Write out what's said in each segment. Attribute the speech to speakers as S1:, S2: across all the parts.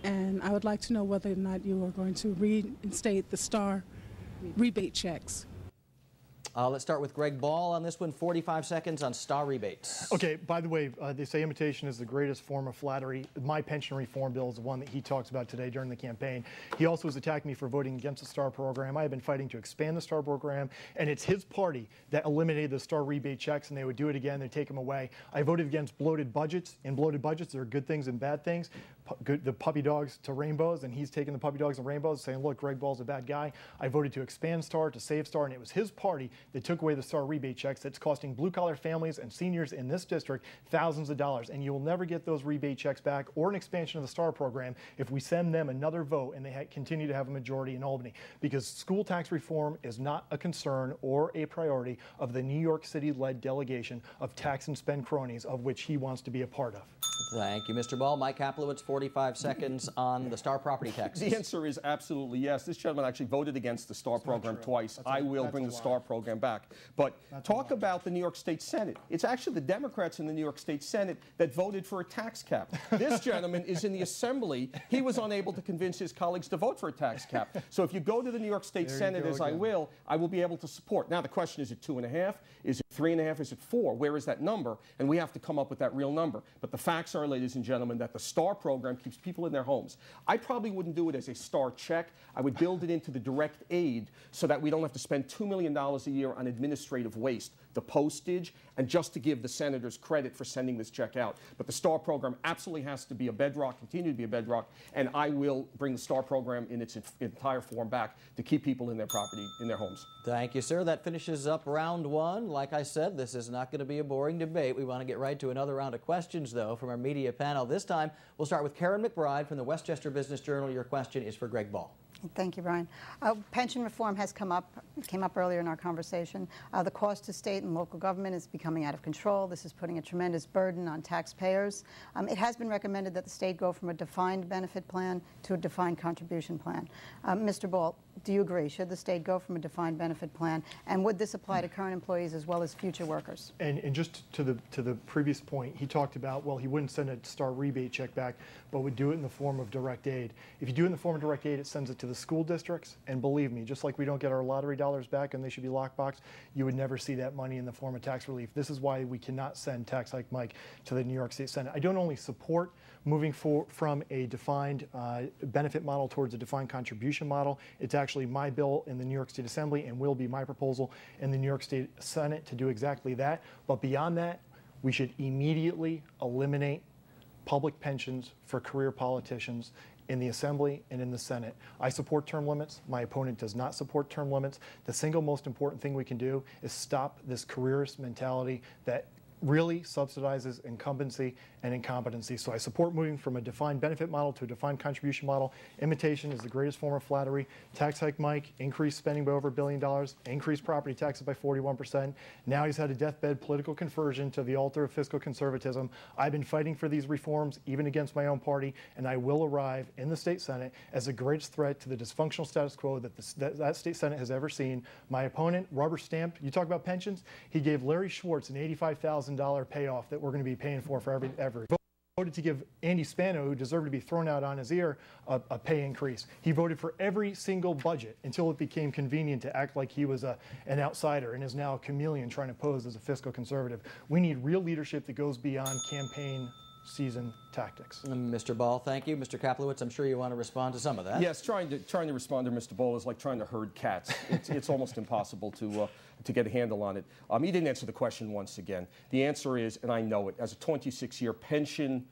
S1: And I would like to know whether or not you are going to reinstate the STAR rebate checks.
S2: Let's start with Greg Ball on this one. 45 seconds on STAR rebates.
S3: Okay, by the way, they say imitation is the greatest form of flattery. My pension reform bill is the one that he talks about today during the campaign. He also has attacked me for voting against the STAR program. I have been fighting to expand the STAR program, and it's his party that eliminated the STAR rebate checks, and they would do it again. They'd take them away. I voted against bloated budgets. In bloated budgets, there are good things and bad things. The puppy dogs to rainbows, and he's taking the puppy dogs and rainbows, saying, look, Greg Ball's a bad guy. I voted to expand STAR, to save STAR, and it was his party that took away the STAR rebate checks. That's costing blue-collar families and seniors in this district thousands of dollars, and you will never get those rebate checks back or an expansion of the STAR program if we send them another vote and they continue to have a majority in Albany, because school tax reform is not a concern or a priority of the New York City-led delegation of tax and spend cronies, of which he wants to be a part of.
S2: Thank you, Mr. Ball. Mike Kaplowitz, 45 seconds on the STAR property taxes.
S4: The answer is absolutely yes. This gentleman actually voted against the STAR program twice. I will bring the STAR program back. But talk about the New York State Senate. It's actually the Democrats in the New York State Senate that voted for a tax cap. This gentleman is in the Assembly. He was unable to convince his colleagues to vote for a tax cap. So if you go to the New York State Senate, as I will be able to support. Now the question is it 2.5? Is it 3.5? Is it 4? Where is that number? And we have to come up with that real number. But the facts are, ladies and gentlemen, that the STAR program keeps people in their homes. I probably wouldn't do it as a STAR check. I would build it into the direct aid so that we don't have to spend $2 million a year on administrative waste, the postage, and just to give the senators credit for sending this check out. But the STAR program absolutely has to be a bedrock, continue to be a bedrock, and I will bring the STAR program in its entire form back to keep people in their property, in their homes.
S2: Thank you, sir. That finishes up round one. Like I said, this is not going to be a boring debate. We want to get right to another round of questions, though, from our media panel. This time, we'll start with Karen McBride from the Westchester Business Journal. Your question is for Greg Ball.
S5: Thank you, Brian. Pension reform came up earlier in our conversation. The cost to state and local government is becoming out of control. This is putting a tremendous burden on taxpayers. It has been recommended that the state go from a defined benefit plan to a defined contribution plan. Mr. Ball, do you agree? Should the state go from a defined benefit plan? And would this apply to current employees as well as future workers?
S3: And just to the previous point, he talked about, well, he wouldn't send a STAR rebate check back, but would do it in the form of direct aid. If you do it in the form of direct aid, it sends it to the school districts, and believe me, just like we don't get our lottery dollars back and they should be lockboxed, you would never see that money in the form of tax relief. This is why we cannot send Tax Hike Mike to the New York State Senate. I don't only support moving from a defined benefit model towards a defined contribution model. It's actually my bill in the New York State Assembly and will be my proposal in the New York State Senate to do exactly that. But beyond that, we should immediately eliminate public pensions for career politicians in the Assembly and in the Senate. I support term limits. My opponent does not support term limits. The single most important thing we can do is stop this careerist mentality that really subsidizes incumbency and incompetency. So I support moving from a defined benefit model to a defined contribution model. Imitation is the greatest form of flattery. Tax Hike Mike, increased spending by over $1 billion, increased property taxes by 41%. Now he's had a deathbed political conversion to the altar of fiscal conservatism. I've been fighting for these reforms, even against my own party, and I will arrive in the state Senate as the greatest threat to the dysfunctional status quo that that state Senate has ever seen. My opponent, rubber stamped, you talk about pensions, he gave Larry Schwartz an $85,000 payoff that we're going to be paying for every voted to give Andy Spano, who deserved to be thrown out on his ear, a pay increase. He voted for every single budget until it became convenient to act like he was an outsider and is now a chameleon trying to pose as a fiscal conservative. We need real leadership that goes beyond campaign season tactics.
S2: Mr. Ball, thank you. Mr. Kaplowitz, I'm sure you want to respond to some of that.
S4: Yes, trying to respond to Mr. Ball is like trying to herd cats. It's almost impossible to get a handle on it. He didn't answer the question once again. The answer is, and I know it, as a 26-year pension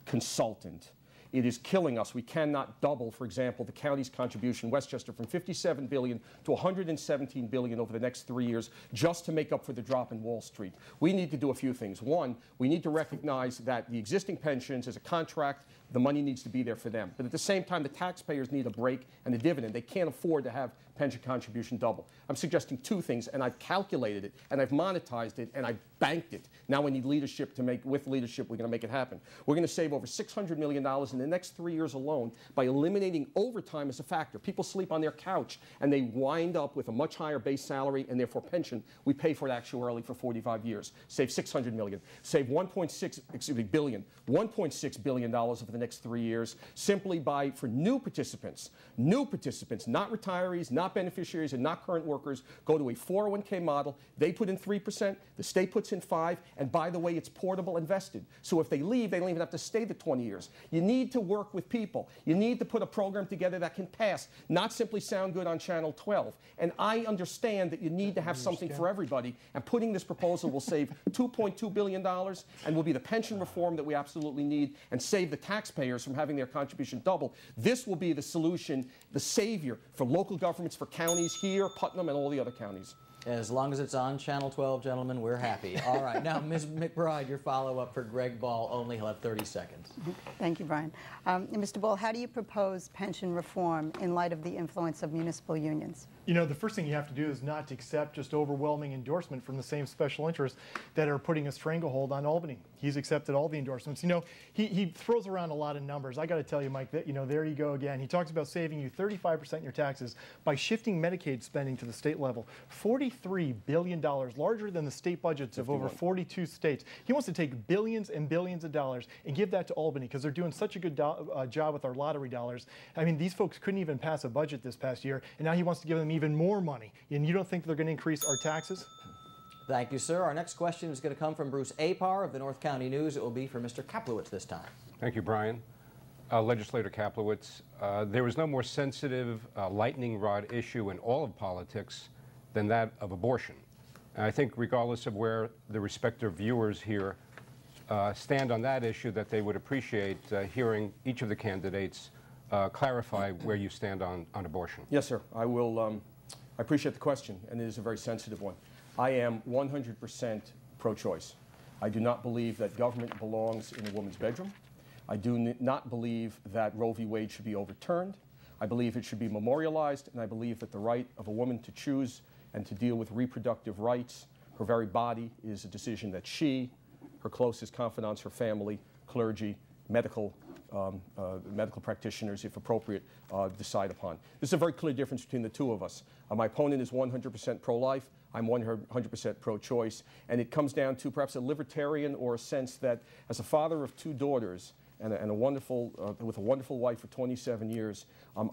S4: consultant, it is killing us. We cannot double, for example, the county's contribution, Westchester, from $57 billion to $117 billion over the next 3 years just to make up for the drop in Wall Street. We need to do a few things. One, we need to recognize that the existing pensions is a contract. The money needs to be there for them. But at the same time, the taxpayers need a break and a dividend. They can't afford to have pension contribution double. I'm suggesting two things, and I've calculated it, and I've monetized it, and I've banked it. Now we need leadership to make, with leadership, we're going to make it happen. We're going to save over $600 million in the next 3 years alone by eliminating overtime as a factor. People sleep on their couch, and they wind up with a much higher base salary, and therefore pension. We pay for it actuarially for 45 years. Save $600 million. Save $1.6 billion over the next 3 years simply by, for new participants, not retirees, not beneficiaries, and not current workers, go to a 401k model. They put in 3%, the state puts in 5%, and by the way, it's portable and vested. So if they leave, they don't even have to stay the 20 years. You need to work with people. You need to put a program together that can pass, not simply sound good on Channel 12. And I understand that you need to have something for everybody, and putting this proposal will save $2.2 billion and will be the pension reform that we absolutely need and save the taxpayers from having their contribution double. This will be the solution, the savior for local governments, for counties here, Putnam, and all the other counties.
S2: As long as it's on Channel 12, gentlemen, we're happy. All right. Now, Ms. McBride, your follow-up for Greg Ball only. He'll have 30 seconds.
S5: Thank you, Brian. Mr. Ball, how do you propose pension reform in light of the influence of municipal unions?
S3: You know, the first thing you have to do is not to accept just overwhelming endorsement from the same special interests that are putting a stranglehold on Albany. He's accepted all the endorsements. You know, he throws around a lot of numbers. I got to tell you, Mike, that, you know, there you go again. He talks about saving you 35% in your taxes by shifting Medicaid spending to the state level. $43 billion, larger than the state budgets of over 42 states. He wants to take billions and billions of dollars and give that to Albany because they're doing such a good job with our lottery dollars. I mean, these folks couldn't even pass a budget this past year, and now he wants to give them even more money. And you don't think they're going to increase our taxes?
S2: Thank you, sir. Our next question is going to come from Bruce Apar of the North County News. It will be for Mr. Kaplowitz this time.
S6: Thank you, Brian. Legislator Kaplowitz, there is no more sensitive lightning rod issue in all of politics than that of abortion. And I think regardless of where the respective viewers here stand on that issue, that they would appreciate hearing each of the candidates clarify where you stand on abortion.
S4: Yes, sir. I will. I appreciate the question, and it is a very sensitive one. I am 100% pro-choice. I do not believe that government belongs in a woman's bedroom. I do not believe that Roe v. Wade should be overturned. I believe it should be memorialized, and I believe that the right of a woman to choose and to deal with reproductive rights, her very body, is a decision that she, her closest confidants, her family, clergy, medical practitioners, if appropriate, decide upon. There's a very clear difference between the two of us. My opponent is 100% pro-life. I'm 100% pro-choice. And it comes down to perhaps a libertarian, or a sense that as a father of 2 daughters and with a wonderful wife for 27 years,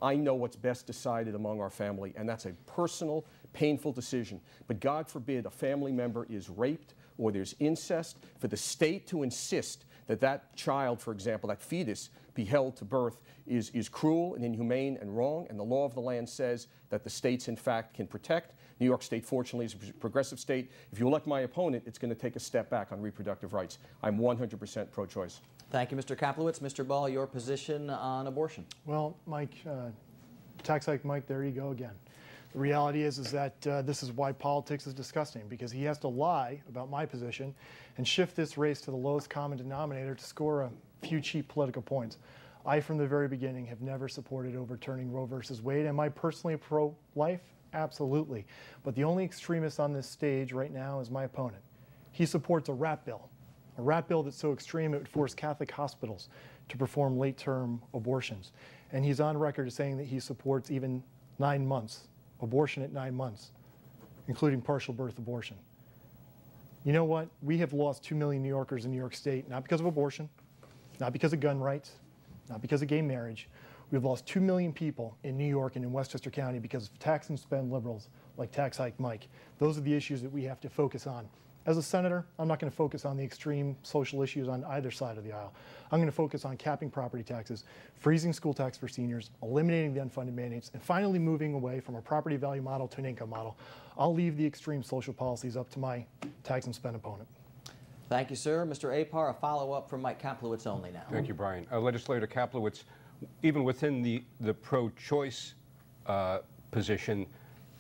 S4: I know what's best decided among our family, and that's a personal, painful decision. But God forbid a family member is raped or there's incest, for the state to insist that that child, for example, that fetus, be held to birth is cruel and inhumane and wrong, and the law of the land says that the states, in fact, can protect. New York State, fortunately, is a progressive state. If you elect my opponent, it's going to take a step back on reproductive rights. I'm 100% pro-choice.
S2: Thank you, Mr. Kaplowitz. Mr. Ball, your position on abortion.
S3: Well, Mike, tax hike Mike, there you go again. The reality is that this is why politics is disgusting, because he has to lie about my position and shift this race to the lowest common denominator to score a few cheap political points. I, from the very beginning, have never supported overturning Roe versus Wade. Am I personally pro-life? Absolutely. But the only extremist on this stage right now is my opponent. He supports a RAP bill that's so extreme it would force Catholic hospitals to perform late-term abortions. And he's on record as saying that he supports even 9 months, abortion at 9 months, including partial birth abortion. You know what? We have lost 2 million New Yorkers in New York State, not because of abortion, not because of gun rights, not because of gay marriage. We've lost 2 million people in New York and in Westchester County because of tax and spend liberals like Tax Hike Mike. Those are the issues that we have to focus on. As a senator, I'm not going to focus on the extreme social issues on either side of the aisle. I'm going to focus on capping property taxes, freezing school tax for seniors, eliminating the unfunded mandates, and finally moving away from a property value model to an income model. I'll leave the extreme social policies up to my tax and spend opponent.
S2: Thank you, sir. Mr. Apar, a follow-up from Mike Kaplowitz only now.
S6: Thank you, Brian. Legislator Kaplowitz, even within the pro-choice position,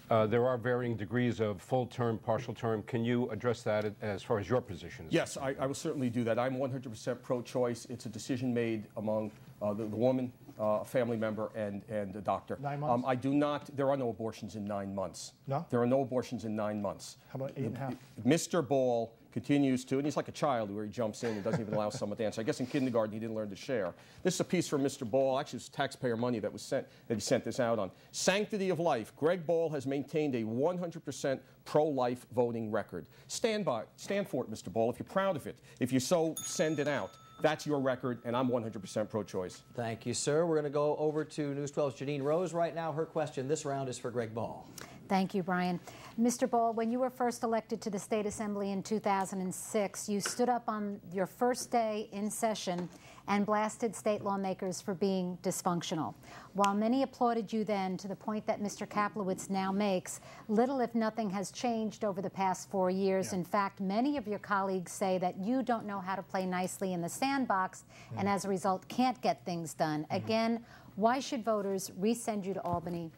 S6: there are varying degrees of full term, partial term. Can you address that as far as your position is?
S4: Yes, I will certainly do that. I'm 100% pro-choice. It's a decision made among the woman, a family member, and a doctor.
S3: 9 months?
S4: I do not. There are no abortions in 9 months.
S3: No?
S4: There are no abortions in 9 months.
S3: How about 8.5?
S4: Mr. Ball continues to, and he's like a child where he jumps in and doesn't even allow someone to answer. I guess in kindergarten he didn't learn to share. This is a piece from Mr. Ball. Actually, it's taxpayer money that he sent this out on. Sanctity of life. Greg Ball has maintained a 100% pro-life voting record. Stand for it, Mr. Ball, if you're proud of it. If you so, send it out. That's your record, and I'm 100% pro-choice.
S2: Thank you, sir. We're going to go over to News 12's Janine Rose right now. Her question this round is for Greg Ball.
S7: Thank you, Brian. Mr. Ball, when you were first elected to the State Assembly in 2006, you stood up on your first day in session and blasted state lawmakers for being dysfunctional. While many applauded you then to the point that Mr. Kaplowitz now makes, little if nothing has changed over the past 4 years. In fact, many of your colleagues say that you don't know how to play nicely in the sandbox and as a result can't get things done. Again, why should voters resend you to Albany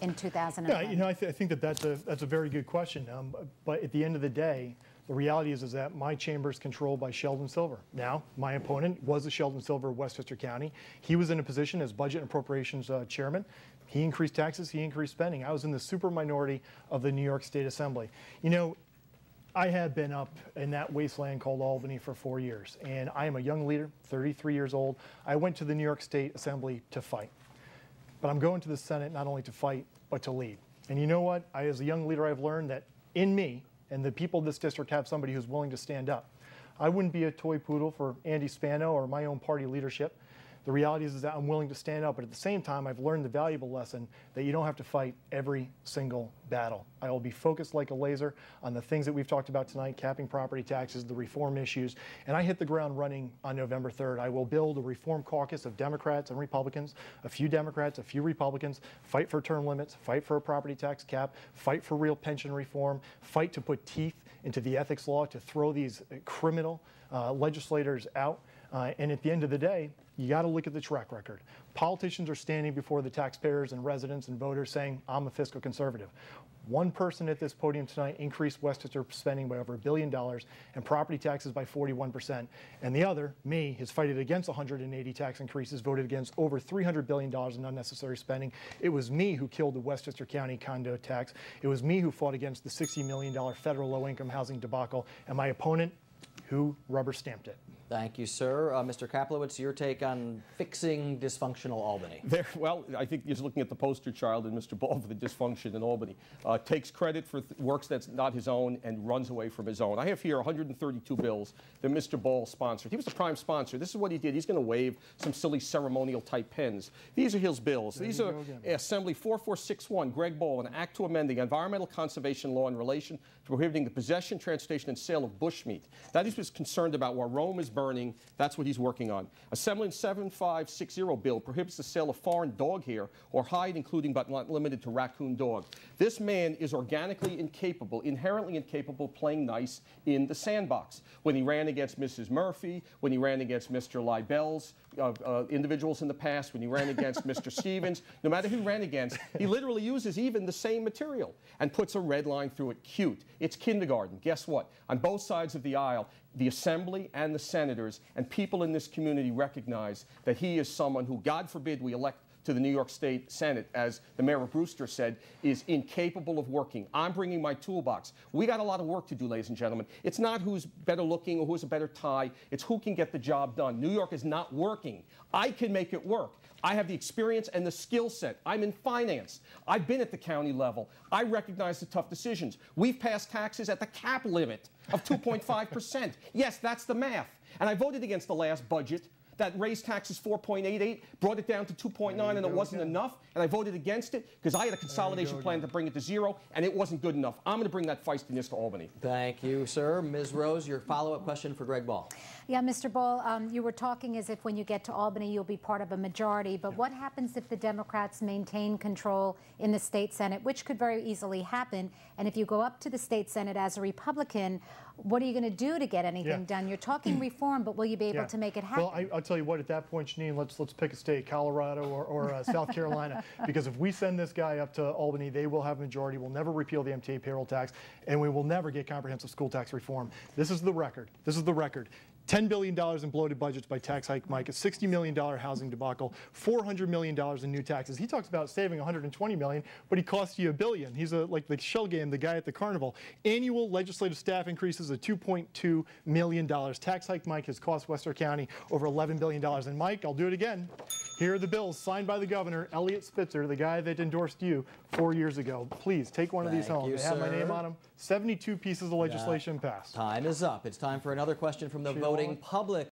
S7: in 2010?
S3: Yeah, you know, I think that that's a very good question. But at the end of the day, the reality is that my chamber is controlled by Sheldon Silver. Now, my opponent was the Sheldon Silver of Westchester County. He was in a position as Budget and Appropriations Chairman. He increased taxes, he increased spending. I was in the super minority of the New York State Assembly. You know, I had been up in that wasteland called Albany for 4 years, and I am a young leader, 33 years old. I went to the New York State Assembly to fight. But I'm going to the Senate not only to fight, but to lead. And you know what? As a young leader, I've learned that in me, and the people of this district have somebody who's willing to stand up. I wouldn't be a toy poodle for Andy Spano or my own party leadership. The reality is that I'm willing to stand up, but at the same time, I've learned the valuable lesson that you don't have to fight every single battle. I will be focused like a laser on the things that we've talked about tonight, capping property taxes, the reform issues, and I hit the ground running on November 3rd. I will build a reform caucus of Democrats and Republicans, a few Democrats, a few Republicans, fight for term limits, fight for a property tax cap, fight for real pension reform, fight to put teeth into the ethics law to throw these criminal legislators out. And at the end of the day, you got to look at the track record. Politicians are standing before the taxpayers and residents and voters saying, I'm a fiscal conservative. One person at this podium tonight increased Westchester spending by over $1 billion and property taxes by 41%. And the other, me, has fighted against 180 tax increases, voted against over $300 billion in unnecessary spending. It was me who killed the Westchester County condo tax. It was me who fought against the $60 million federal low-income housing debacle. And my opponent, who rubber stamped it.
S2: Thank you, sir. Mr. Kaplowitz, your take on fixing dysfunctional Albany.
S4: Well, I think he's looking at the poster child in Mr. Ball for the dysfunction in Albany. Takes credit for works that's not his own and runs away from his own. I have here 132 bills that Mr. Ball sponsored. He was the prime sponsor. This is what he did. He's going to wave some silly ceremonial type pens. These are his bills. These are Assembly 4461, Greg Ball, an act to amend the environmental conservation law in relation to prohibiting the possession, transportation, and sale of bushmeat. That he was concerned about while Rome is burning. That's what he's working on. Assembly 7560 bill prohibits the sale of foreign dog hair or hide, including but not limited to raccoon dog. This man is organically incapable, inherently incapable of playing nice in the sandbox. When he ran against Mrs. Murphy, when he ran against Mr. Libel's individuals in the past, when he ran against Mr. Stevens, no matter who he ran against, he literally uses even the same material and puts a red line through it. Cute. It's kindergarten. Guess what? On both sides of the aisle, the Assembly and the senators and people in this community recognize that he is someone who, God forbid, we elect to the New York State Senate, as the mayor of Brewster said, is incapable of working. I'm bringing my toolbox. We got a lot of work to do, ladies and gentlemen. It's not who's better looking or who's a better tie. It's who can get the job done. New York is not working. I can make it work. I have the experience and the skill set. I'm in finance. I've been at the county level. I recognize the tough decisions. We've passed taxes at the cap limit of 2.5%. Yes, that's the math. And I voted against the last budget that raised taxes 4.88, brought it down to 2.9, and it wasn't enough, and I voted against it because I had a consolidation plan to bring it to zero, and it wasn't good enough. I'm going to bring that feistiness to Albany.
S2: Thank you, sir. Ms. Rose, your follow-up question for Greg Ball.
S7: Yeah, Mr. Ball, you were talking as if when you get to Albany, you'll be part of a majority, but what happens if the Democrats maintain control in the state Senate, which could very easily happen, and if you go up to the state Senate as a Republican, what are you going to do to get anything done? You're talking reform, but will you be able to make it happen?
S3: Well, I'll tell you what, at that point, Janine, let's pick a state, Colorado or South Carolina, because if we send this guy up to Albany, they will have a majority. We'll never repeal the MTA payroll tax, and we will never get comprehensive school tax reform. This is the record. This is the record. $10 billion in bloated budgets by tax hike Mike, a $60 million housing debacle, $400 million in new taxes. He talks about saving $120 million, but he costs you $1 billion. He's like the shell game, the guy at the carnival. Annual legislative staff increases of $2.2 million. Tax hike Mike has cost Westchester County over $11 billion. And Mike, I'll do it again. Here are the bills signed by the governor, Eliot Spitzer, the guy that endorsed you 4 years ago. Please take one of these home. They have my name on them. 72 pieces of legislation passed.
S2: Time is up. It's time for another question from the voting public.